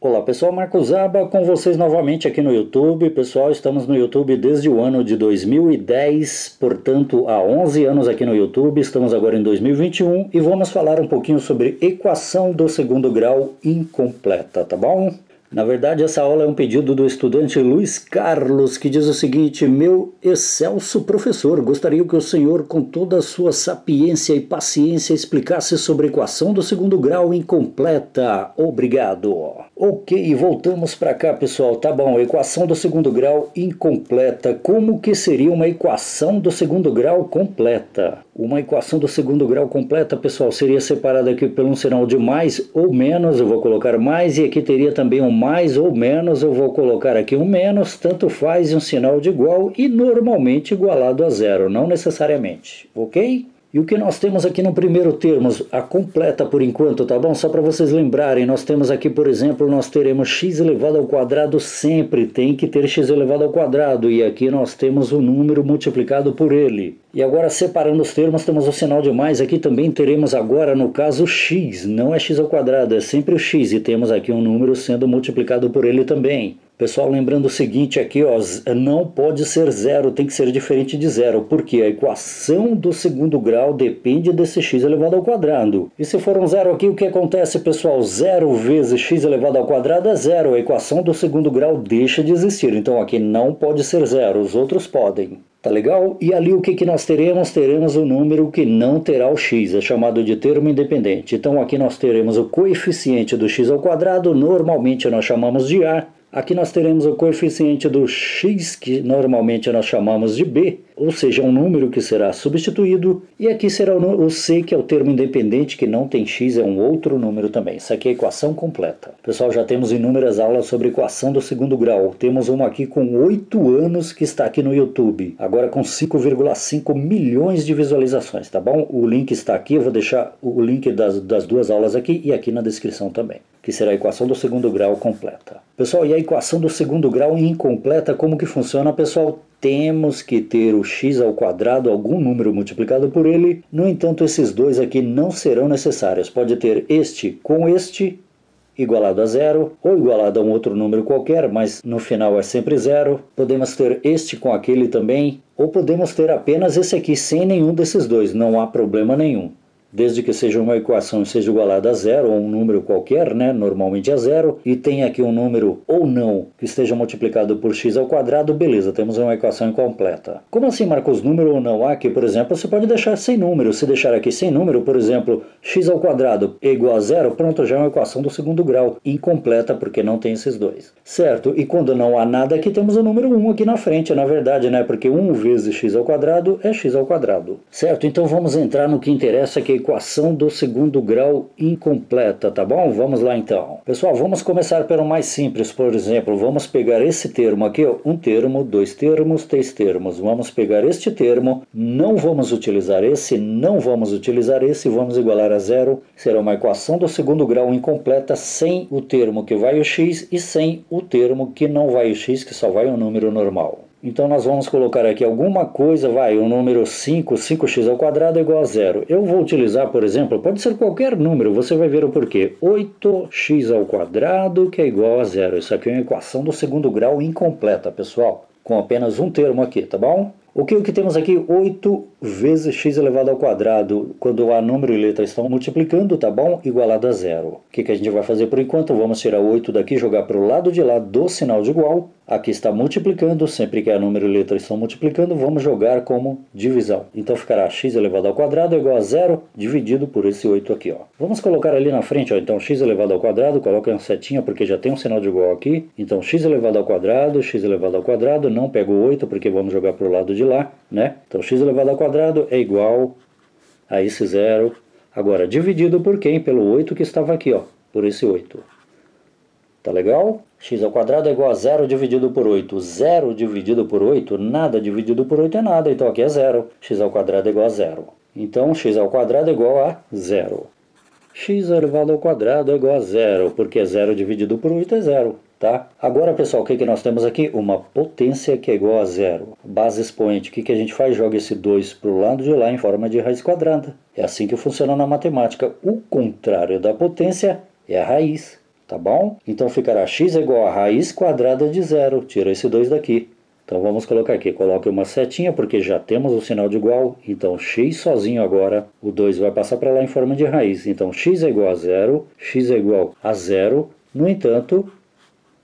Olá pessoal, Marcos Aba com vocês novamente aqui no YouTube. Pessoal, estamos no YouTube desde o ano de 2010, portanto há 11 anos aqui no YouTube, estamos agora em 2021 e vamos falar um pouquinho sobre equação do segundo grau incompleta, tá bom? Na verdade, essa aula é um pedido do estudante Luiz Carlos, que diz o seguinte: meu excelso professor, gostaria que o senhor, com toda a sua sapiência e paciência, explicasse sobre a equação do segundo grau incompleta. Obrigado. Ok, voltamos para cá, pessoal. Tá bom, equação do segundo grau incompleta. Como que seria uma equação do segundo grau completa? Uma equação do segundo grau completa, pessoal, seria separada aqui por um sinal de mais ou menos. Eu vou colocar mais, e aqui teria também um mais ou menos. Eu vou colocar aqui um menos, tanto faz, e um sinal de igual, e normalmente igualado a zero, não necessariamente, ok? E o que nós temos aqui no primeiro termo, a completa por enquanto, tá bom? Só para vocês lembrarem, nós temos aqui, por exemplo, nós teremos x elevado ao quadrado, sempre tem que ter x elevado ao quadrado, e aqui nós temos o número multiplicado por ele. E agora, separando os termos, temos o sinal de mais, aqui também teremos agora, no caso, x, não é x ao quadrado, é sempre o x, e temos aqui um número sendo multiplicado por ele também. Pessoal, lembrando o seguinte aqui, ó, não pode ser zero, tem que ser diferente de zero, porque a equação do segundo grau depende desse x elevado ao quadrado. E se for um zero aqui, o que acontece, pessoal? Zero vezes x elevado ao quadrado é zero, a equação do segundo grau deixa de existir, então aqui não pode ser zero, os outros podem. Tá legal? E ali o que nós teremos? Teremos o número que não terá o x, é chamado de termo independente. Então aqui nós teremos o coeficiente do x ao quadrado, normalmente nós chamamos de a. Aqui nós teremos o coeficiente do x, que normalmente nós chamamos de b, ou seja, um número que será substituído, e aqui será o c, que é o termo independente, que não tem x, é um outro número também. Isso aqui é a equação completa. Pessoal, já temos inúmeras aulas sobre equação do segundo grau. Temos uma aqui com 8 anos que está aqui no YouTube, agora com 5,5 milhões de visualizações, tá bom? O link está aqui, eu vou deixar o link das duas aulas aqui e aqui na descrição também, que será a equação do segundo grau completa. Pessoal, e a equação do segundo grau incompleta, como que funciona, pessoal? Temos que ter o x ao quadrado, algum número multiplicado por ele. No entanto, esses dois aqui não serão necessários. Pode ter este com este igualado a zero, ou igualado a um outro número qualquer, mas no final é sempre zero. Podemos ter este com aquele também, ou podemos ter apenas esse aqui sem nenhum desses dois, não há problema nenhum. Desde que seja uma equação e seja igualada a zero, ou um número qualquer, né, normalmente a zero, e tenha aqui um número ou não que esteja multiplicado por x ao quadrado, beleza, temos uma equação incompleta. Como assim, Marcos, número ou não? Aqui, por exemplo, você pode deixar sem número. Se deixar aqui sem número, por exemplo, x ao quadrado é igual a zero, pronto, já é uma equação do segundo grau, incompleta, porque não tem esses dois. Certo? E quando não há nada aqui, temos o número 1 aqui na frente, na verdade, né, porque 1 vezes x ao quadrado é x ao quadrado. Certo? Então vamos entrar no que interessa, que é equação do segundo grau incompleta, tá bom? Vamos lá então. Pessoal, vamos começar pelo mais simples. Por exemplo, vamos pegar esse termo aqui, ó, um termo, dois termos, três termos. Vamos pegar este termo, não vamos utilizar esse, não vamos utilizar esse, vamos igualar a zero. Será uma equação do segundo grau incompleta sem o termo que vai o x e sem o termo que não vai o x, que só vai um número normal. Então nós vamos colocar aqui alguma coisa, vai, o número 5, 5x ao quadrado é igual a zero. Eu vou utilizar, por exemplo, pode ser qualquer número, você vai ver o porquê. 8x ao quadrado, que é igual a zero. Isso aqui é uma equação do segundo grau incompleta, pessoal, com apenas um termo aqui, tá bom? O que temos aqui? 8 vezes x elevado ao quadrado, quando há número e letra estão multiplicando, tá bom? Igualado a zero. O que a gente vai fazer por enquanto? Vamos tirar o 8 daqui, jogar para o lado de lá do sinal de igual. Aqui está multiplicando, sempre que há número e letra estão multiplicando, vamos jogar como divisão. Então ficará x elevado ao quadrado igual a zero, dividido por esse 8 aqui, ó. Vamos colocar ali na frente, ó, então x elevado ao quadrado, coloca uma setinha porque já tem um sinal de igual aqui. Então x elevado ao quadrado, não pego o 8 porque vamos jogar para o lado de lá, né? Então x elevado ao quadrado é igual a esse zero. Agora, dividido por quem? Pelo 8 que estava aqui, ó, por esse 8. Tá legal? X ao quadrado é igual a zero dividido por 8. Zero dividido por 8, nada dividido por 8 é nada, então aqui é zero. X ao quadrado é igual a zero. Então x ao quadrado é igual a zero. X elevado ao quadrado é igual a zero, porque zero dividido por 8 é zero. Tá? Agora, pessoal, o que nós temos aqui? Uma potência que é igual a zero. Base expoente, o que a gente faz? Joga esse 2 para o lado de lá em forma de raiz quadrada. É assim que funciona na matemática. O contrário da potência é a raiz. tá bom? Então ficará x é igual a raiz quadrada de 0, tira esse 2 daqui. Então vamos colocar aqui, coloque uma setinha porque já temos o sinal de igual, então x sozinho agora, o 2 vai passar para lá em forma de raiz. Então x é igual a 0, x é igual a 0, no entanto,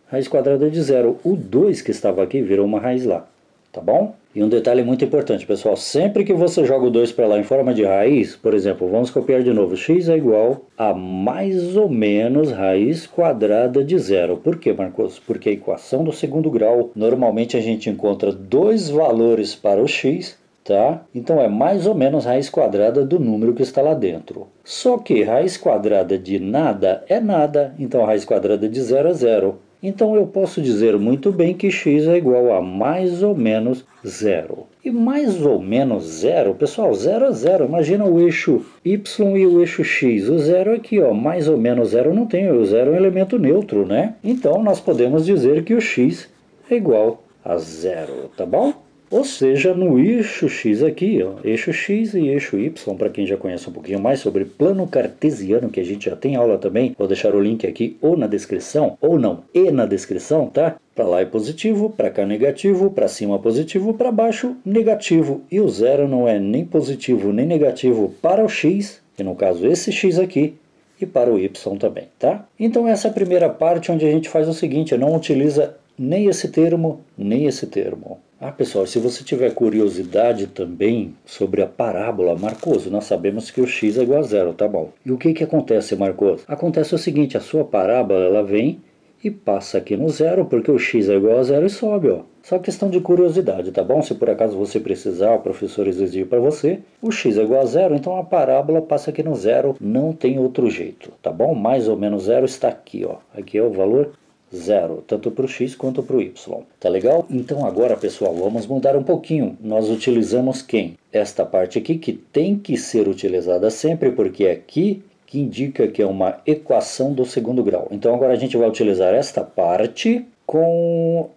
raiz quadrada de 0, o 2 que estava aqui virou uma raiz lá, tá bom? E um detalhe muito importante, pessoal, sempre que você joga o 2 para lá em forma de raiz, por exemplo, vamos copiar de novo, x é igual a mais ou menos raiz quadrada de 0. Por quê, Marcos? Porque a equação do segundo grau, normalmente a gente encontra dois valores para o x, tá? Então é mais ou menos raiz quadrada do número que está lá dentro. Só que raiz quadrada de nada é nada, então a raiz quadrada de 0 é 0. Então eu posso dizer muito bem que x é igual a mais ou menos 0. E mais ou menos 0, pessoal, 0 é 0. Imagina o eixo y e o eixo x. O 0 aqui, ó, mais ou menos 0 não tem, o 0 é um elemento neutro, né? Então nós podemos dizer que o x é igual a 0, tá bom? Ou seja, no eixo x aqui, ó, eixo x e eixo y, para quem já conhece um pouquinho mais sobre plano cartesiano, que a gente já tem aula também, vou deixar o link aqui ou na descrição, ou não, e na descrição, tá? Para lá é positivo, para cá negativo, para cima positivo, para baixo negativo. E o 0 não é nem positivo nem negativo para o x, que no caso esse x aqui, e para o y também, tá? Então essa é a primeira parte onde a gente faz o seguinte, não utiliza nem esse termo, nem esse termo. Ah, pessoal, se você tiver curiosidade também sobre a parábola, Marcos, nós sabemos que o x é igual a 0, tá bom? E o que acontece, Marcos? Acontece o seguinte, a sua parábola, ela vem e passa aqui no 0, porque o x é igual a 0 e sobe, ó. Só questão de curiosidade, tá bom? Se por acaso você precisar, o professor exigir para você, o x é igual a 0, então a parábola passa aqui no 0, não tem outro jeito, tá bom? Mais ou menos 0 está aqui, ó. Aqui é o valor 0, tanto para o x quanto para o y. Tá legal? Então agora, pessoal, vamos mudar um pouquinho. Nós utilizamos quem? Esta parte aqui que tem que ser utilizada sempre, porque é aqui que indica que é uma equação do segundo grau. Então agora a gente vai utilizar esta parte com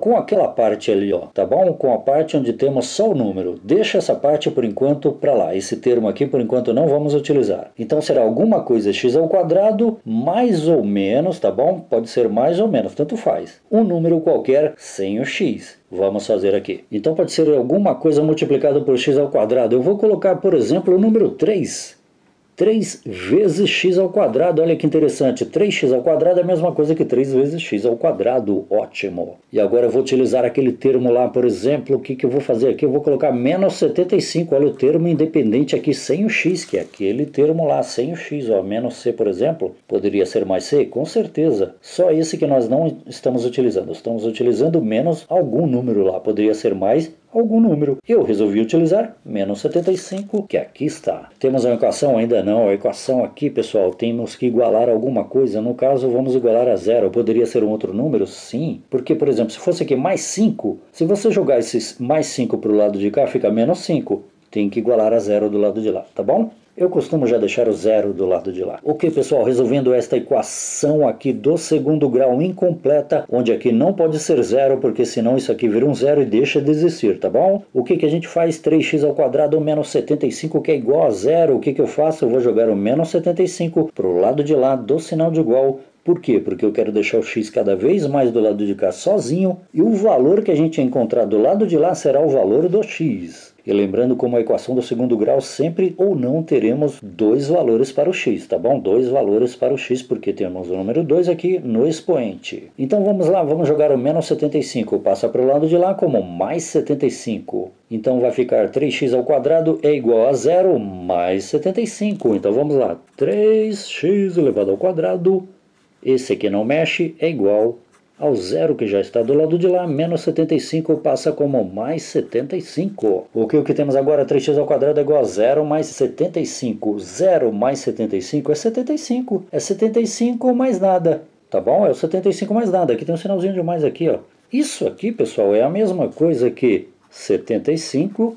com aquela parte ali, ó, tá bom? Com a parte onde temos só o número. Deixa essa parte por enquanto para lá. Esse termo aqui por enquanto não vamos utilizar. Então será alguma coisa x ao quadrado mais ou menos, tá bom? Pode ser mais ou menos, tanto faz. Um número qualquer sem o x. Vamos fazer aqui. Então pode ser alguma coisa multiplicada por x ao quadrado. Eu vou colocar, por exemplo, o número 3. 3 vezes x ao quadrado, olha que interessante, 3x ao quadrado é a mesma coisa que 3 vezes x ao quadrado, ótimo. E agora eu vou utilizar aquele termo lá, por exemplo, o que eu vou fazer aqui? Eu vou colocar menos 75, olha o termo independente aqui sem o x, que é aquele termo lá, sem o x, ó, menos c, por exemplo, poderia ser mais c? Com certeza, só esse que nós não estamos utilizando menos algum número lá, poderia ser mais algum número. Eu resolvi utilizar menos 75, que aqui está. Temos uma equação? Ainda não. A equação aqui, pessoal, temos que igualar alguma coisa. No caso, vamos igualar a 0. Poderia ser um outro número? Sim. Porque, por exemplo, se fosse aqui mais 5, se você jogar esses mais 5 para o lado de cá, fica menos 5. Tem que igualar a 0 do lado de lá, tá bom? Eu costumo já deixar o 0 do lado de lá. Ok, pessoal, resolvendo esta equação aqui do segundo grau incompleta, onde aqui não pode ser 0, porque senão isso aqui vira um 0 e deixa de existir, tá bom? O que a gente faz? 3x ao quadrado menos 75, que é igual a 0. O que eu faço? Eu vou jogar o menos 75 para o lado de lá do sinal de igual. Por quê? Porque eu quero deixar o x cada vez mais do lado de cá sozinho, e o valor que a gente encontrar do lado de lá será o valor do x. E lembrando, como a equação do segundo grau, sempre ou não teremos dois valores para o x, tá bom? Dois valores para o x, porque temos o número 2 aqui no expoente. Então vamos lá, vamos jogar o menos 75. Passa para o lado de lá como mais 75. Então vai ficar 3x ao quadrado é igual a 0 mais 75. Então vamos lá, 3x elevado ao quadrado, esse aqui não mexe, é igual ao 0 que já está do lado de lá, menos 75 passa como mais 75. O que temos agora? 3x ao quadrado é igual a 0 mais 75. 0 mais 75 é 75. É 75 mais nada, tá bom? É o 75 mais nada. Aqui tem um sinalzinho de mais aqui, ó. Isso aqui, pessoal, é a mesma coisa que 75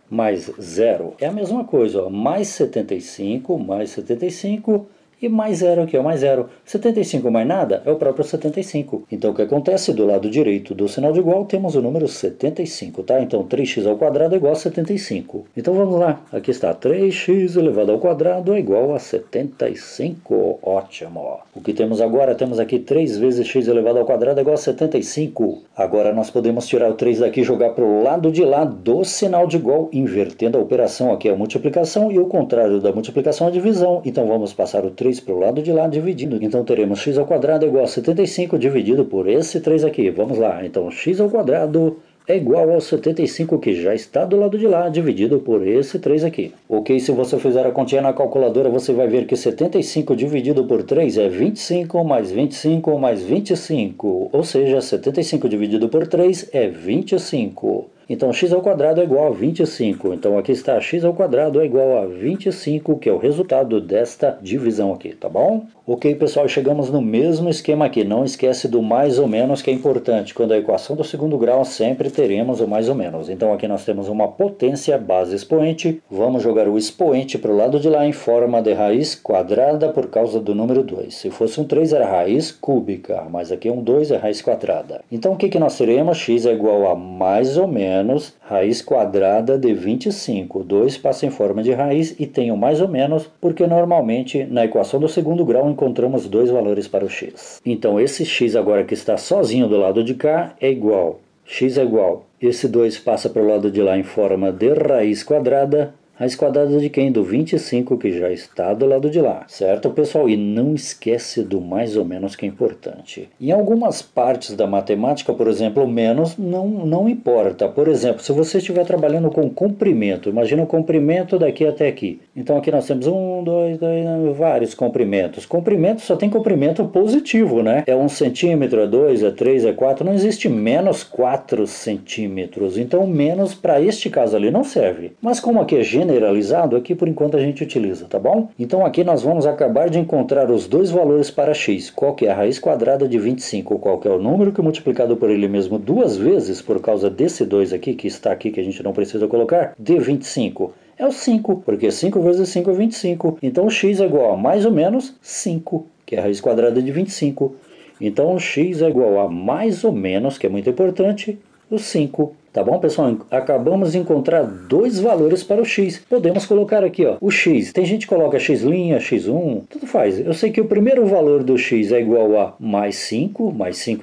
mais 0. É a mesma coisa, ó. Mais 75 mais 75 e mais zero aqui, ó, mais zero. 75 mais nada é o próprio 75. Então o que acontece? Do lado direito do sinal de igual temos o número 75, tá? Então 3x ao quadrado é igual a 75. Então vamos lá, aqui está, 3x elevado ao quadrado é igual a 75. Ótimo. O que temos agora? Temos aqui 3 vezes x elevado ao quadrado é igual a 75. Agora nós podemos tirar o 3 daqui e jogar para o lado de lá do sinal de igual, invertendo a operação. Aqui é a multiplicação e o contrário da multiplicação é a divisão. Então vamos passar o 3 para o lado de lá dividindo. Então teremos x ao quadrado é igual a 75 dividido por esse 3 aqui. Vamos lá, então x ao quadrado é igual ao 75 que já está do lado de lá, dividido por esse 3 aqui. Ok, se você fizer a continha na calculadora, você vai ver que 75 dividido por 3 é 25 mais 25 mais 25. Ou seja, 75 dividido por 3 é 25. Então x ao quadrado é igual a 25. Então aqui está, x ao quadrado é igual a 25, que é o resultado desta divisão aqui, tá bom? Ok, pessoal, chegamos no mesmo esquema aqui. Não esquece do mais ou menos, que é importante. Quando a equação do segundo grau, sempre teremos o mais ou menos. Então aqui nós temos uma potência base expoente. Vamos jogar o expoente para o lado de lá em forma de raiz quadrada por causa do número 2. Se fosse um 3 era raiz cúbica, mas aqui um 2 é raiz quadrada. Então o que nós teremos? X é igual a mais ou menos raiz quadrada de 25. 2 passa em forma de raiz e tem o mais ou menos, porque normalmente na equação do segundo grau encontramos dois valores para o x. Então esse x agora que está sozinho do lado de cá é igual. X é igual. Esse 2 passa para o lado de lá em forma de raiz quadrada. Raiz quadrada de quem? Do 25, que já está do lado de lá. Certo, pessoal? E não esquece do mais ou menos, que é importante. Em algumas partes da matemática, por exemplo, o menos não importa. Por exemplo, se você estiver trabalhando com comprimento, imagina o comprimento daqui até aqui. Então aqui nós temos 1, 2, 3, vários comprimentos. Comprimento só tem comprimento positivo, né? É 1 centímetro, é 2, é 3, é 4. Não existe menos 4 centímetros. Então menos para este caso ali não serve. Mas como aqui é generalizado, aqui por enquanto a gente utiliza, tá bom? Então aqui nós vamos acabar de encontrar os dois valores para x. Qual que é a raiz quadrada de 25? Qual que é o número que multiplicado por ele mesmo duas vezes, por causa desse 2 aqui, que está aqui, que a gente não precisa colocar, de 25? É o 5, porque 5 vezes 5 é 25. Então o x é igual a mais ou menos 5, que é a raiz quadrada de 25. Então o x é igual a mais ou menos, que é muito importante, o 5. Tá bom, pessoal? Acabamos de encontrar dois valores para o x. Podemos colocar aqui, ó, o x. Tem gente que coloca x', x1, tudo faz. Eu sei que o primeiro valor do x é igual a mais 5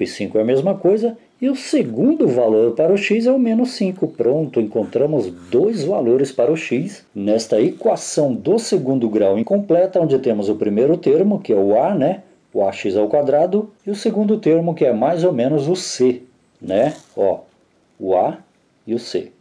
e 5 é a mesma coisa. E o segundo valor para o x é o menos 5. Pronto, encontramos dois valores para o x nesta equação do segundo grau incompleta, onde temos o primeiro termo, que é o a, né? O ax ao quadrado, e o segundo termo, que é mais ou menos o c, né? Ó, o A e o C.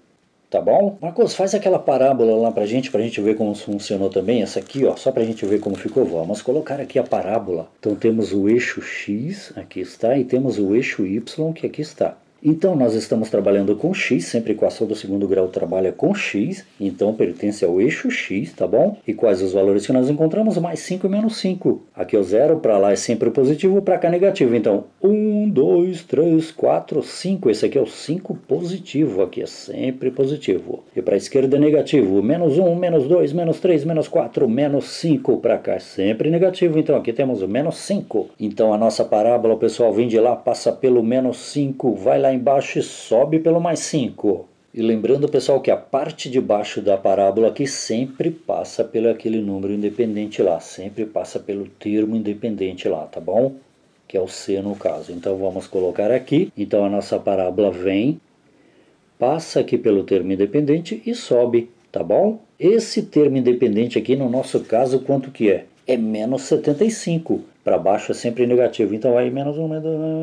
Tá bom? Marcos, faz aquela parábola lá pra gente ver como funcionou também. Essa aqui, ó, só pra gente ver como ficou. Vamos colocar aqui a parábola. Então temos o eixo X, aqui está, e temos o eixo Y, que aqui está. Então nós estamos trabalhando com x, sempre a equação do segundo grau trabalha com x, então pertence ao eixo x, tá bom? E quais os valores que nós encontramos? Mais 5 e menos 5. Aqui é o zero, para lá é sempre positivo, para cá é negativo. Então 1, 2, 3, 4, 5. Esse aqui é o 5 positivo, aqui é sempre positivo. E para a esquerda é negativo. Menos 1, menos 2, menos 3, menos 4, menos 5. Para cá é sempre negativo, então aqui temos o menos 5. Então a nossa parábola, pessoal, vem de lá, passa pelo menos 5, vai lá embaixo e sobe pelo mais 5. E lembrando, pessoal, que a parte de baixo da parábola aqui sempre passa pelo aquele número independente lá, sempre passa pelo termo independente lá, tá bom? Que é o C no caso. Então vamos colocar aqui. Então a nossa parábola vem, passa aqui pelo termo independente e sobe, tá bom? Esse termo independente aqui, no nosso caso, quanto que é? É menos 75. Para baixo é sempre negativo. Então aí menos 1,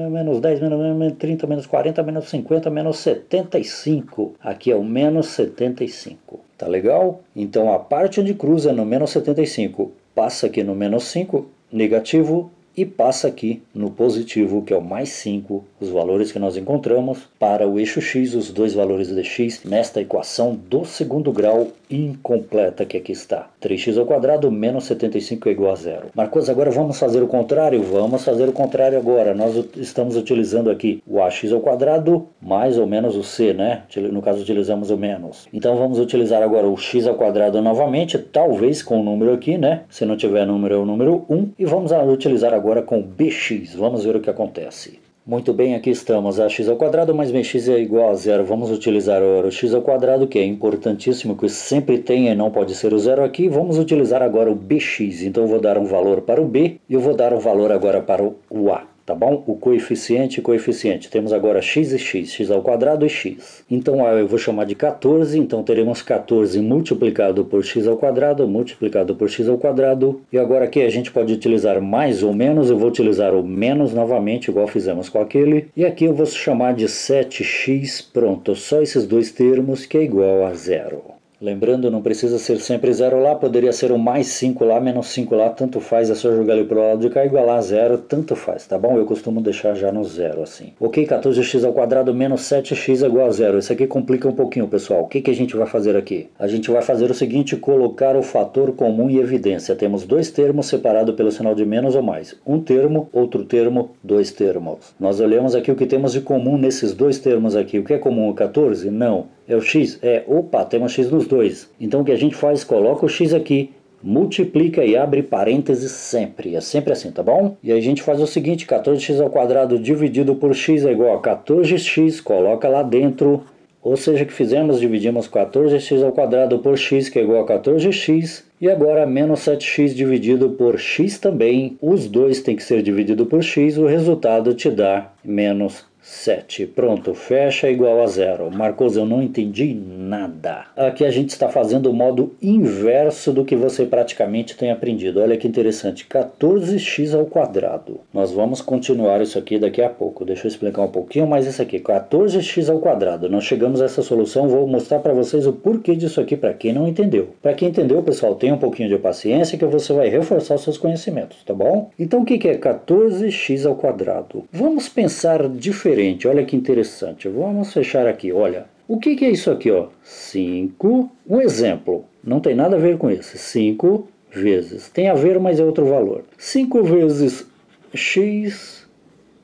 menos 10, menos 30, menos 40, menos 50, menos 75. Aqui é o menos 75. Tá legal? Então a parte onde cruza no menos 75 passa aqui no menos 5, negativo, e passa aqui no positivo, que é o mais 5, os valores que nós encontramos para o eixo x, os dois valores de x, nesta equação do segundo grau incompleta que aqui está. 3x ao quadrado menos 75 é igual a zero. Marcos, agora vamos fazer o contrário? Vamos fazer o contrário agora. Nós estamos utilizando aqui o ax ao quadrado mais ou menos o c, né? No caso utilizamos o menos. Então vamos utilizar agora o x ao quadrado novamente, talvez com o número aqui, né? Se não tiver número é o número 1. E vamos utilizar agora com bx. Vamos ver o que acontece. Muito bem, aqui estamos. Ax ao quadrado mais bx é igual a zero. Vamos utilizar agora o x ao quadrado, que é importantíssimo, que sempre tem e não pode ser o zero aqui. Vamos utilizar agora o bx. Então eu vou dar um valor para o b e eu vou dar um valor agora para o a. Tá bom? O coeficiente e coeficiente. Temos agora x e x ao quadrado e x. Então eu vou chamar de 14, então teremos 14 multiplicado por x ao quadrado, multiplicado por x ao quadrado. E agora aqui a gente pode utilizar mais ou menos, eu vou utilizar o menos novamente, igual fizemos com aquele. E aqui eu vou chamar de 7x, pronto, só esses dois termos, que é igual a zero. Lembrando, não precisa ser sempre zero lá, poderia ser o mais 5 lá, menos 5 lá, tanto faz, é só jogar ele pro lado de cá, igualar a zero, tanto faz, tá bom? Eu costumo deixar já no zero assim. Ok, 14x ao quadrado menos 7x é igual a zero. Isso aqui complica um pouquinho, pessoal. O que a gente vai fazer aqui? A gente vai fazer o seguinte, colocar o fator comum em evidência. Temos dois termos separados pelo sinal de menos ou mais. Um termo, outro termo, dois termos. Nós olhamos aqui o que temos de comum nesses dois termos aqui. O que é comum? O 14? Não. É o x? Opa, temos x nos dois. Então o que a gente faz? Coloca o x aqui, multiplica e abre parênteses sempre. É sempre assim, tá bom? E aí a gente faz o seguinte, 14x ao quadrado dividido por x é igual a 14x, coloca lá dentro. Ou seja, que fizemos, dividimos 14x ao quadrado por x, que é igual a 14x. E agora menos 7x dividido por x também. Os dois têm que ser dividido por x, o resultado te dá menos 7. Pronto, fecha igual a zero. Marcos, eu não entendi nada. Aqui a gente está fazendo o modo inverso do que você praticamente tem aprendido. Olha que interessante, 14x ao quadrado. Nós vamos continuar isso aqui daqui a pouco. Deixa eu explicar um pouquinho mais isso aqui. 14x ao quadrado. Nós chegamos a essa solução, vou mostrar para vocês o porquê disso aqui para quem não entendeu. Para quem entendeu, pessoal, tenha um pouquinho de paciência que você vai reforçar os seus conhecimentos, tá bom? Então o que é 14x ao quadrado? Vamos pensar diferente. Olha que interessante. Vamos fechar aqui, olha. O que é isso aqui, ó? 5. Um exemplo. Não tem nada a ver com esse. 5 vezes. Tem a ver, mas é outro valor. 5 vezes x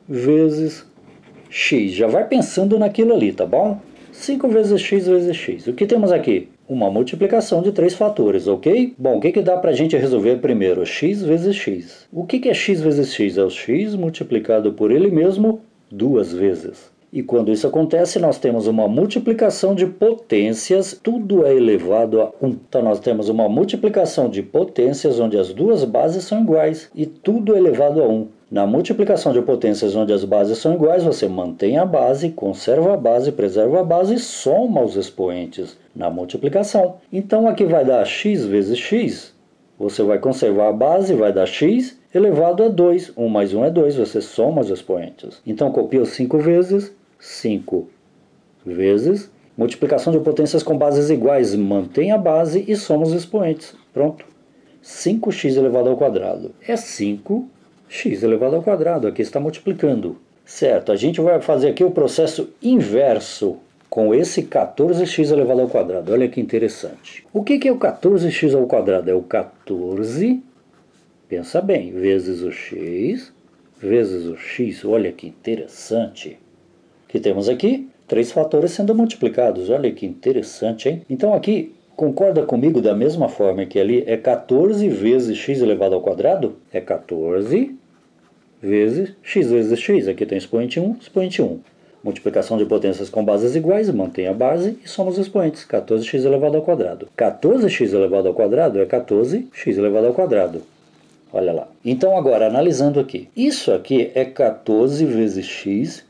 vezes x. Já vai pensando naquilo ali, tá bom? 5 vezes x vezes x. O que temos aqui? Uma multiplicação de 3 fatores, ok? Bom, o que dá para a gente resolver primeiro? X vezes x. O que é x vezes x? É o x multiplicado por ele mesmo duas vezes. E quando isso acontece, nós temos uma multiplicação de potências, tudo é elevado a 1. Então nós temos uma multiplicação de potências onde as duas bases são iguais e tudo é elevado a 1. Na multiplicação de potências onde as bases são iguais, você mantém a base, conserva a base, preserva a base e soma os expoentes na multiplicação. Então aqui vai dar x vezes x. Você vai conservar a base, vai dar x elevado a 2. 1 mais 1 é 2, você soma os expoentes. Então copia os 5 vezes, 5 vezes. Multiplicação de potências com bases iguais, mantém a base e soma os expoentes. Pronto. 5x elevado ao quadrado. É 5x elevado ao quadrado, aqui está multiplicando. Certo, a gente vai fazer aqui o processo inverso com esse 14x elevado ao quadrado. Olha que interessante. O que é o 14x ao quadrado? É o 14, pensa bem, vezes o x, vezes o x. Olha que interessante. O que temos aqui? 3 fatores sendo multiplicados. Olha que interessante, hein? Então aqui, concorda comigo da mesma forma que ali é 14 vezes x elevado ao quadrado? É 14 vezes x. Aqui tem expoente 1, expoente 1. Multiplicação de potências com bases iguais, mantém a base e soma os expoentes. 14x elevado ao quadrado. 14x elevado ao quadrado é 14x elevado ao quadrado. Olha lá. Então agora, analisando aqui. Isso aqui é 14 vezes x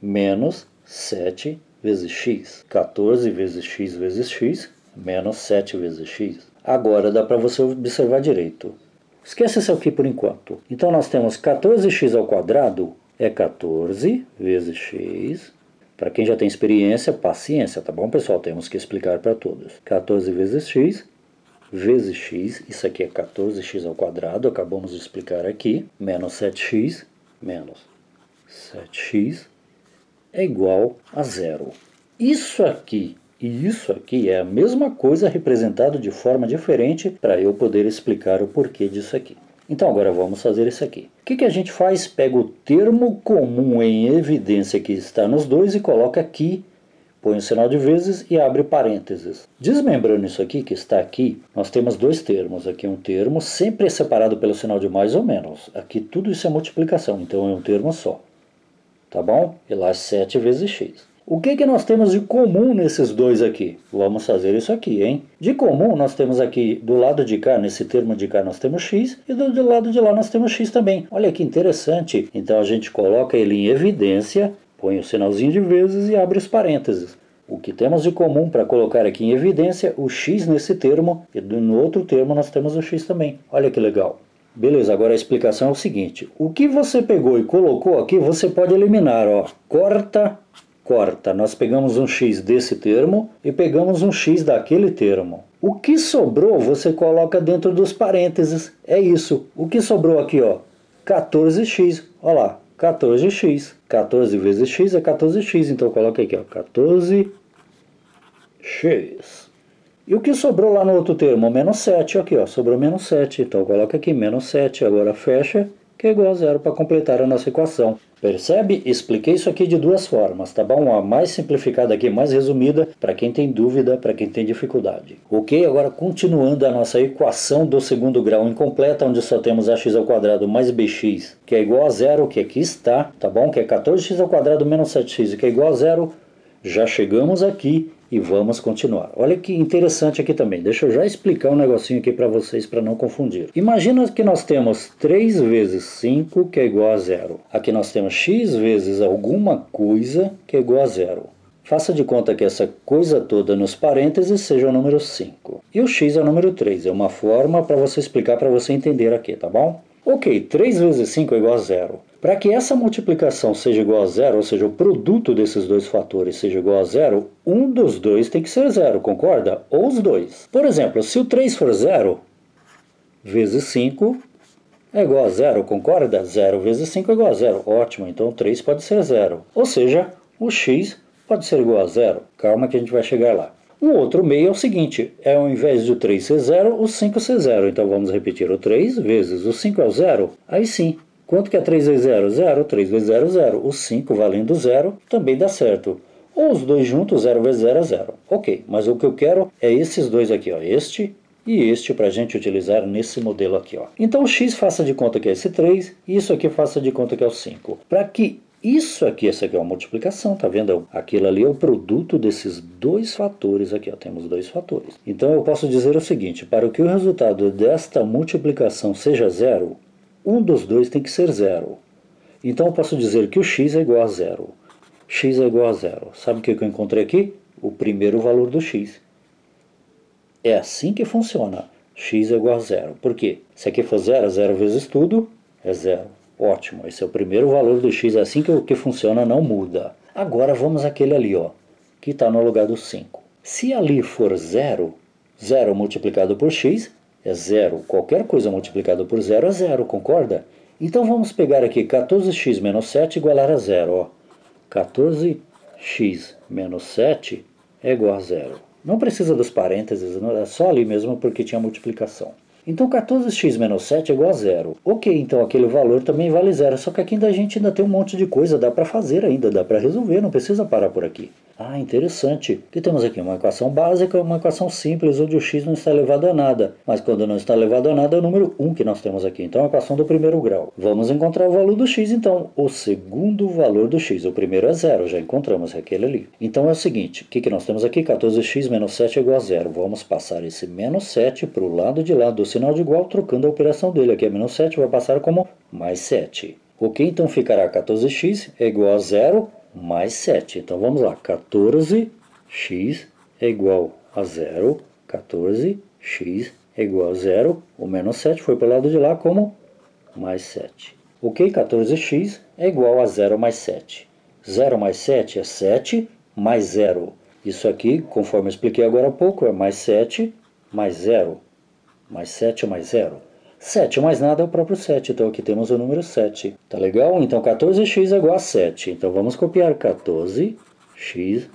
menos 7 vezes x. 14 vezes x menos 7 vezes x. Agora dá para você observar direito. Esquece isso aqui por enquanto. Então nós temos 14x ao quadrado é 14 vezes x. Para quem já tem experiência, paciência, tá bom, pessoal? Temos que explicar para todos. 14 vezes x vezes x, isso aqui é 14x ao quadrado, acabamos de explicar aqui, menos 7x, menos 7x é igual a zero. Isso aqui e isso aqui é a mesma coisa representado de forma diferente para eu poder explicar o porquê disso aqui. Então agora vamos fazer isso aqui. O que a gente faz? Pega o termo comum em evidência que está nos dois e coloca aqui, põe o sinal de vezes e abre parênteses. Desmembrando isso aqui, que está aqui, nós temos dois termos. Aqui um termo, sempre é separado pelo sinal de mais ou menos. Aqui tudo isso é multiplicação, então é um termo só. Tá bom? E lá 7 vezes x. O que nós temos de comum nesses dois aqui? Vamos fazer isso aqui, hein? De comum nós temos aqui, do lado de cá, nesse termo de cá nós temos x, e do lado de lá nós temos x também. Olha que interessante. Então a gente coloca ele em evidência, põe o sinalzinho de vezes e abre os parênteses. O que temos de comum para colocar aqui em evidência, o x nesse termo, e no outro termo nós temos o x também. Olha que legal. Beleza, agora a explicação é o seguinte. O que você pegou e colocou aqui, você pode eliminar, ó. Corta. Nós pegamos um x desse termo e pegamos um x daquele termo. O que sobrou, você coloca dentro dos parênteses. É isso. O que sobrou aqui, ó, 14x. Olha lá. 14x. 14 vezes x é 14x, então coloca aqui, ó, 14x. E o que sobrou lá no outro termo? Menos 7, aqui, ó, sobrou menos 7. Então coloca aqui menos 7, agora fecha, que é igual a zero para completar a nossa equação. Percebe? Expliquei isso aqui de duas formas, tá bom? A mais simplificada aqui, mais resumida, para quem tem dúvida, para quem tem dificuldade. Ok? Agora continuando a nossa equação do segundo grau incompleta, onde só temos ax ao quadrado mais bx, que é igual a zero, que aqui está, tá bom? Que é 14x ao quadrado menos 7x, que é igual a zero. Já chegamos aqui e vamos continuar. Olha que interessante aqui também. Deixa eu já explicar um negocinho aqui para vocês para não confundir. Imagina que nós temos 3 vezes 5 que é igual a zero. Aqui nós temos x vezes alguma coisa que é igual a zero. Faça de conta que essa coisa toda nos parênteses seja o número 5. E o x é o número 3. É uma forma para você explicar, para você entender aqui, tá bom? Ok, 3 vezes 5 é igual a zero. Para que essa multiplicação seja igual a zero, ou seja, o produto desses dois fatores seja igual a zero, um dos dois tem que ser zero, concorda? Ou os dois. Por exemplo, se o 3 for zero, vezes 5 é igual a zero, concorda? 0 vezes 5 é igual a zero. Ótimo, então o 3 pode ser zero. Ou seja, o x pode ser igual a zero. Calma que a gente vai chegar lá. Um outro meio é o seguinte, ao invés de o 3 ser zero, o 5 ser zero. Então vamos repetir, o 3 vezes o 5 é o zero. Aí sim. Quanto que é 3 vezes 0? 0. 3 vezes 0, 0. O 5 valendo 0 também dá certo. Ou os dois juntos, 0 vezes 0 é 0. Ok, mas o que eu quero é esses dois aqui, ó, este e este, para a gente utilizar nesse modelo aqui, ó. Então o x faça de conta que é esse 3 e isso aqui faça de conta que é o 5. Para que isso aqui, essa aqui é uma multiplicação, tá vendo? Aquilo ali é o produto desses dois fatores aqui, ó. Temos dois fatores. Então eu posso dizer o seguinte, para que o resultado desta multiplicação seja 0, um dos dois tem que ser zero. Então eu posso dizer que o x é igual a zero. X é igual a zero. Sabe o que eu encontrei aqui? O primeiro valor do x. É assim que funciona. X é igual a zero. Por quê? Se aqui for zero, zero vezes tudo é zero. Ótimo, esse é o primeiro valor do x. É assim que funciona, não muda. Agora vamos àquele ali, ó, que está no lugar do 5. Se ali for zero, zero multiplicado por x é zero. Qualquer coisa multiplicada por zero é zero, concorda? Então vamos pegar aqui 14x menos 7 igualar a zero. Ó. 14x menos 7 é igual a zero. Não precisa dos parênteses, é só ali mesmo porque tinha multiplicação. Então 14x menos 7 é igual a zero. Ok, então aquele valor também vale zero, só que aqui a gente ainda tem um monte de coisa, dá para fazer ainda, dá para resolver, não precisa parar por aqui. Ah, interessante. O que temos aqui? Uma equação básica, uma equação simples, onde o x não está elevado a nada. Mas quando não está elevado a nada é o número 1 que nós temos aqui. Então é a equação do primeiro grau. Vamos encontrar o valor do x, então. O segundo valor do x. O primeiro é zero, já encontramos aquele ali. Então é o seguinte, o que nós temos aqui? 14x menos 7 é igual a zero. Vamos passar esse menos 7 para o lado de lá do sinal de igual, trocando a operação dele. Aqui é menos 7, vai passar como mais 7. Ok, então ficará 14x é igual a zero mais 7. Então vamos lá, 14x é igual a zero, 14x é igual a zero, o menos 7 foi para o lado de lá como mais 7. Ok, 14x é igual a 0 mais 7. 0 mais 7 é 7 mais 0. Isso aqui, conforme eu expliquei agora há pouco, é mais 7 mais 0. mais 7 mais 0. 7 mais nada é o próprio 7, então aqui temos o número 7. Tá legal? Então 14x é igual a 7. Então vamos copiar 14x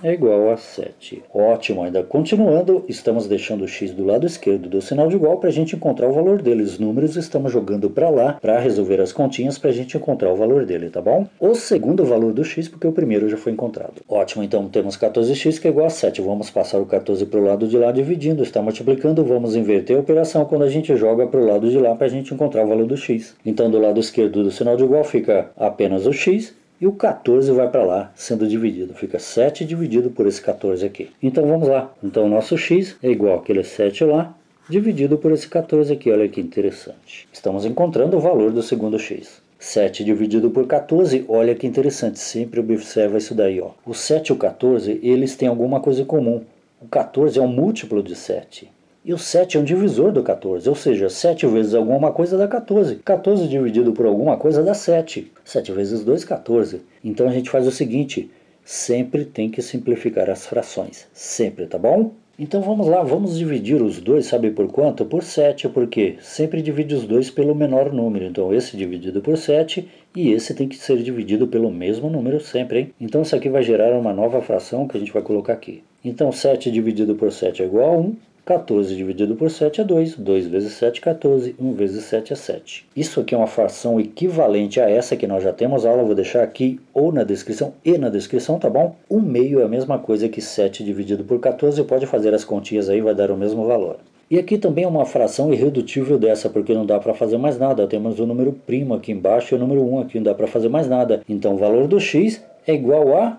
é igual a 7. Ótimo, ainda continuando, estamos deixando o x do lado esquerdo do sinal de igual para a gente encontrar o valor dele. Os números estamos jogando para lá para resolver as continhas para a gente encontrar o valor dele, tá bom? O segundo valor do x, porque o primeiro já foi encontrado. Ótimo, então temos 14x que é igual a 7. Vamos passar o 14 para o lado de lá dividindo, está multiplicando, vamos inverter a operação quando a gente joga para o lado de lá para a gente encontrar o valor do x. Então do lado esquerdo do sinal de igual fica apenas o x, e o 14 vai para lá, sendo dividido. Fica 7 dividido por esse 14 aqui. Então vamos lá. Então o nosso x é igual àquele 7 lá, dividido por esse 14 aqui. Olha que interessante. Estamos encontrando o valor do segundo x. 7 dividido por 14, olha que interessante. Sempre observa isso daí, ó. O 7 e o 14, eles têm alguma coisa em comum. O 14 é um múltiplo de 7. E o 7 é um divisor do 14, ou seja, 7 vezes alguma coisa dá 14. 14 dividido por alguma coisa dá 7. 7 vezes 2, 14. Então a gente faz o seguinte, sempre tem que simplificar as frações. Sempre, tá bom? Então vamos lá, vamos dividir os dois, sabe por quanto? Por 7, porque sempre divide os dois pelo menor número. Então esse dividido por 7 e esse tem que ser dividido pelo mesmo número sempre, hein? Então isso aqui vai gerar uma nova fração que a gente vai colocar aqui. Então 7 dividido por 7 é igual a 1. 14 dividido por 7 é 2. 2 vezes 7 é 14. 1 vezes 7 é 7. Isso aqui é uma fração equivalente a essa que nós já temos aula. Vou deixar aqui ou na descrição e na descrição, tá bom? 1/2 é a mesma coisa que 7 dividido por 14. Pode fazer as continhas aí, vai dar o mesmo valor. E aqui também é uma fração irredutível dessa, porque não dá para fazer mais nada. Temos o número primo aqui embaixo e o número 1 aqui, não dá para fazer mais nada. Então o valor do x é igual a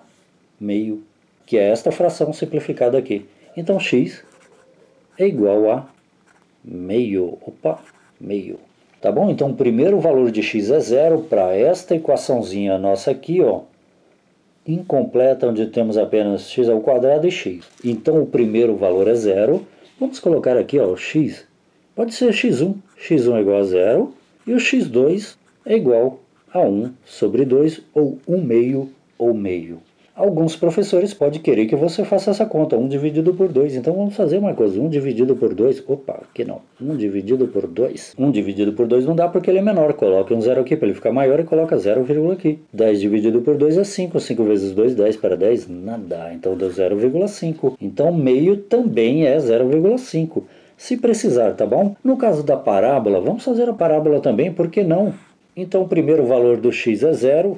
meio, que é esta fração simplificada aqui. Então x é igual a meio. Opa, meio. Tá bom? Então o primeiro valor de x é 0 para esta equaçãozinha nossa aqui, ó, incompleta, onde temos apenas x ao quadrado e x. Então o primeiro valor é 0. Vamos colocar aqui, ó, o x. Pode ser x1. x1 é igual a 0 e o x2 é igual a 1 sobre 2 ou 1/2 ou meio. Alguns professores podem querer que você faça essa conta, 1 dividido por 2. Então vamos fazer uma coisa, 1 dividido por 2. Opa, aqui não. 1 dividido por 2. 1 dividido por 2 não dá porque ele é menor. Coloque um 0 aqui para ele ficar maior e coloca 0, aqui. 10 dividido por 2 é 5. 5 vezes 2, 10 para 10, nada. Então deu 0,5. Então meio também é 0,5. Se precisar, tá bom? No caso da parábola, vamos fazer a parábola também, por que não? Então o primeiro valor do x é 0.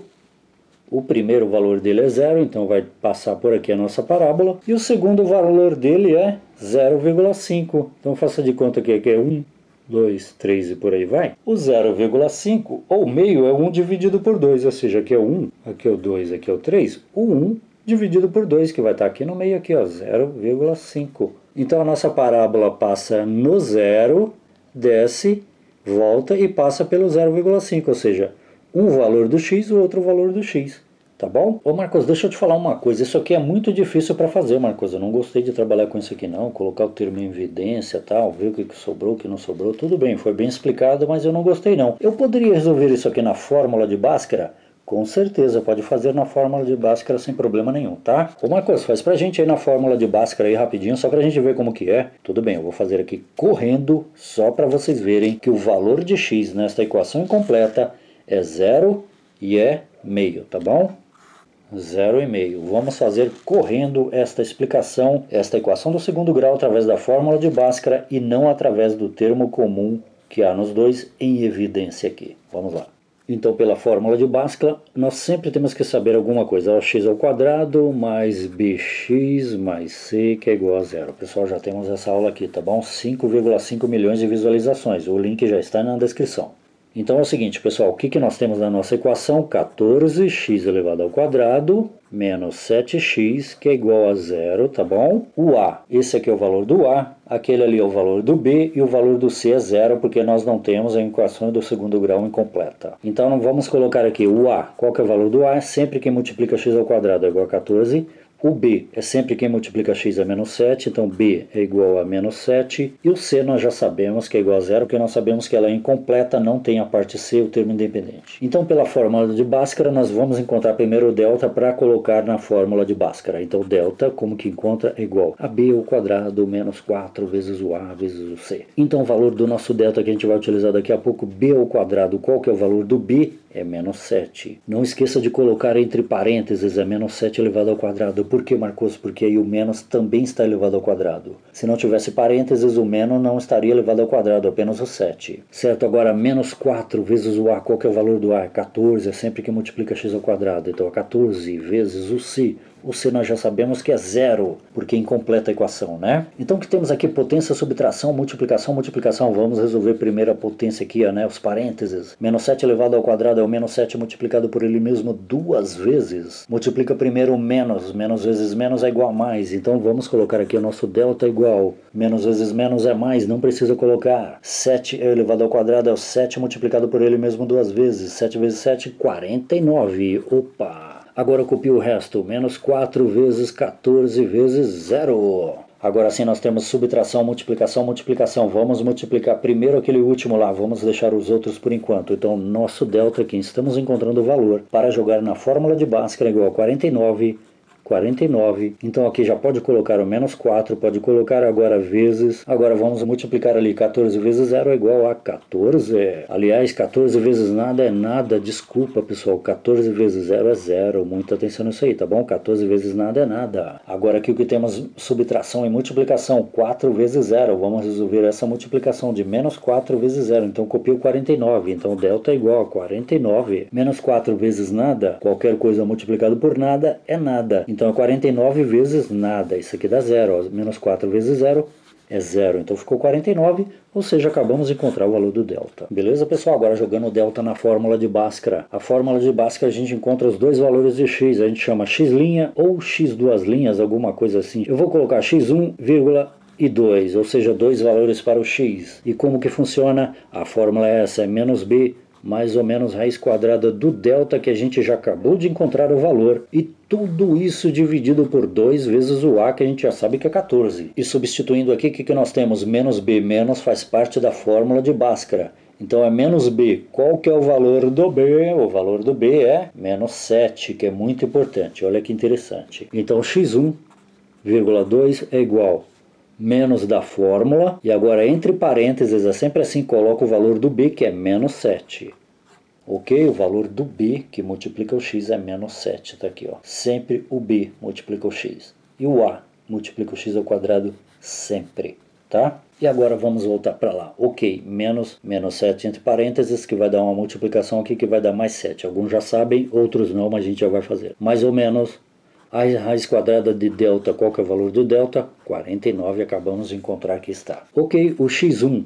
O primeiro valor dele é 0, então vai passar por aqui a nossa parábola. E o segundo valor dele é 0,5. Então faça de conta que aqui é 1, 2, 3 e por aí vai. O 0,5 ou meio é 1 dividido por 2, ou seja, aqui é o 1, aqui é o 2, aqui é o 3. O 1 dividido por 2, que vai estar aqui no meio, aqui, ó, 0,5. Então a nossa parábola passa no 0, desce, volta e passa pelo 0,5, ou seja, um valor do x e o outro valor do x, tá bom? Ô Marcos, deixa eu te falar uma coisa, isso aqui é muito difícil para fazer, Marcos, eu não gostei de trabalhar com isso aqui não, colocar o termo em evidência tal, ver o que sobrou, o que não sobrou, tudo bem, foi bem explicado, mas eu não gostei não. Eu poderia resolver isso aqui na fórmula de Bhaskara? Com certeza, pode fazer na fórmula de Bhaskara sem problema nenhum, tá? Ô Marcos, faz pra gente aí na fórmula de Bhaskara aí rapidinho, só pra gente ver como que é. Tudo bem, eu vou fazer aqui correndo, só pra vocês verem que o valor de x nesta equação incompleta é 0 e é meio, tá bom? 0,5. Vamos fazer correndo esta explicação, esta equação do segundo grau através da fórmula de Bhaskara e não através do termo comum que há nos dois em evidência aqui. Vamos lá. Então, pela fórmula de Bhaskara, nós sempre temos que saber alguma coisa. X ao quadrado mais bx mais c, que é igual a 0. Pessoal, já temos essa aula aqui, tá bom? 5,5 milhões de visualizações. O link já está na descrição. Então é o seguinte, pessoal, o que nós temos na nossa equação? 14x elevado ao quadrado menos 7x, que é igual a 0, tá bom? O a, esse aqui é o valor do a, aquele ali é o valor do b e o valor do c é 0, porque nós não temos a equação do segundo grau incompleta. Então vamos colocar aqui o a. Qual que é o valor do a? Sempre que multiplica x ao quadrado é igual a 14. O B é sempre quem multiplica x é menos 7, então B é igual a menos 7. E o C nós já sabemos que é igual a zero, porque nós sabemos que ela é incompleta, não tem a parte C, o termo independente. Então, pela fórmula de Bhaskara, nós vamos encontrar primeiro o delta para colocar na fórmula de Bhaskara. Então, delta, como que encontra, é igual a B ao quadrado menos 4 vezes o A vezes o C. Então, o valor do nosso delta que a gente vai utilizar daqui a pouco, B ao quadrado, qual que é o valor do B? É menos 7. Não esqueça de colocar entre parênteses é menos 7 elevado ao quadrado. Por que, Marcos? Porque aí o menos também está elevado ao quadrado. Se não tivesse parênteses, o menos não estaria elevado ao quadrado, apenas o 7. Certo? Agora, menos 4 vezes o A, qual que é o valor do A? 14, é sempre que multiplica x ao quadrado. Então, é 14 vezes o C. O C nós já sabemos que é zero, porque incompleta a equação, né? Então o que temos aqui? Potência, subtração, multiplicação, multiplicação. Vamos resolver primeiro a potência aqui, ó, né? Os parênteses. Menos 7 elevado ao quadrado é o menos 7 multiplicado por ele mesmo duas vezes. Multiplica primeiro o menos. Menos vezes menos é igual a mais. Então vamos colocar aqui o nosso delta igual. Menos vezes menos é mais, não precisa colocar. 7 elevado ao quadrado é o 7 multiplicado por ele mesmo duas vezes. 7 vezes 7, 49. Opa! Agora eu copio o resto, menos 4 vezes 14 vezes 0. Agora sim nós temos subtração, multiplicação, multiplicação. Vamos multiplicar primeiro aquele último lá, vamos deixar os outros por enquanto. Então nosso delta aqui, estamos encontrando o valor para jogar na fórmula de Bhaskara igual a 49. Então aqui já pode colocar o menos 4, pode colocar agora vezes. Agora vamos multiplicar ali 14 vezes 0 é igual a 14. Aliás, 14 vezes nada é nada, desculpa pessoal, 14 vezes 0 é 0. Muita atenção nisso aí, tá bom? 14 vezes nada é nada. Agora aqui o que temos subtração e multiplicação, 4 vezes 0. Vamos resolver essa multiplicação de menos 4 vezes 0. Então copio 49, então delta é igual a 49. Menos 4 vezes nada, qualquer coisa multiplicado por nada é nada. Então é 49 vezes nada, isso aqui dá zero, ó. Menos 4 vezes 0 é 0, então ficou 49, ou seja, acabamos de encontrar o valor do delta. Beleza, pessoal? Agora jogando o delta na fórmula de Bhaskara. A fórmula de Bhaskara a gente encontra os dois valores de x, a gente chama x' ou x duas linhas, alguma coisa assim. Eu vou colocar x1, e 2, ou seja, dois valores para o x. E como que funciona? A fórmula é essa, é menos b mais ou menos raiz quadrada do delta que a gente já acabou de encontrar o valor, e tudo isso dividido por 2 vezes o A, que a gente já sabe que é 14. E substituindo aqui, o que nós temos? Menos B, menos faz parte da fórmula de Bhaskara. Então é menos B. Qual que é o valor do B? O valor do B é menos 7, que é muito importante. Olha que interessante. Então x1, 2 é igual menos da fórmula, e agora entre parênteses, é sempre assim, coloca o valor do B, que é menos 7. Ok? O valor do B, que multiplica o x, é menos 7. Está aqui, ó. Sempre o B multiplica o x. E o A multiplica o x ao quadrado sempre. Tá? E agora vamos voltar para lá. Ok, menos 7 entre parênteses, que vai dar uma multiplicação aqui, que vai dar mais 7. Alguns já sabem, outros não, mas a gente já vai fazer. Mais ou menos a raiz quadrada de delta, qual que é o valor do delta? 49, acabamos de encontrar que está. Ok, o x1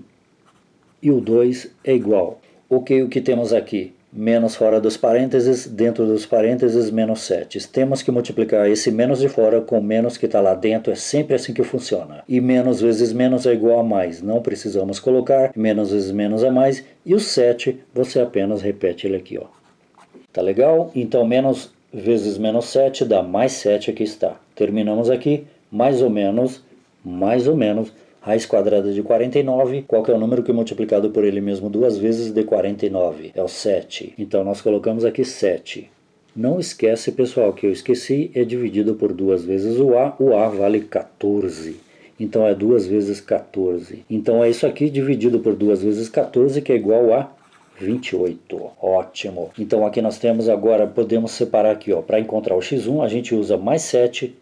e o 2 é igual. Ok, o que temos aqui? Menos fora dos parênteses, dentro dos parênteses, menos 7. Temos que multiplicar esse menos de fora com menos que está lá dentro, é sempre assim que funciona. E menos vezes menos é igual a mais, não precisamos colocar, menos vezes menos é mais, e o 7, você apenas repete ele aqui, ó. Tá legal? Então, menos vezes menos 7 dá mais 7, aqui está. Terminamos aqui, mais ou menos, raiz quadrada de 49, qual que é o número que é multiplicado por ele mesmo duas vezes de 49? É o 7. Então nós colocamos aqui 7. Não esquece, pessoal, que eu esqueci, é dividido por 2 vezes o A vale 14. Então é 2 vezes 14. Então é isso aqui dividido por 2 vezes 14, que é igual a 28. Ótimo. Então aqui nós temos agora, podemos separar aqui, ó, para encontrar o x1 a gente usa mais 7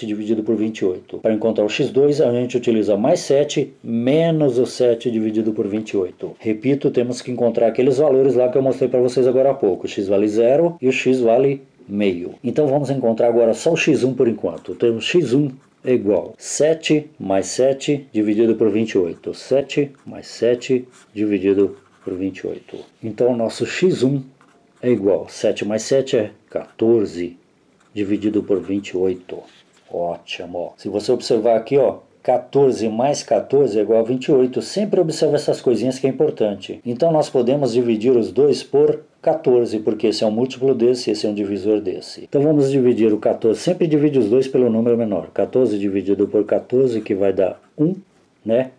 dividido por 28. Para encontrar o x2 a gente utiliza mais 7 menos o 7 dividido por 28. Repito, temos que encontrar aqueles valores lá que eu mostrei para vocês agora há pouco. O x vale 0 e o x vale meio. Então vamos encontrar agora só o x1 por enquanto. Temos x1 é igual 7 mais 7 dividido por 28. 7 mais 7 dividido por 28. Então o nosso x1 é igual 7 mais 7 é 14 dividido por 28. Ótimo. Se você observar aqui, ó, 14 mais 14 é igual a 28. Sempre observa essas coisinhas que é importante. Então nós podemos dividir os dois por 14, porque esse é um múltiplo desse, esse é um divisor desse. Então vamos dividir o 14, sempre divide os dois pelo número menor. 14 dividido por 14, que vai dar 1, né?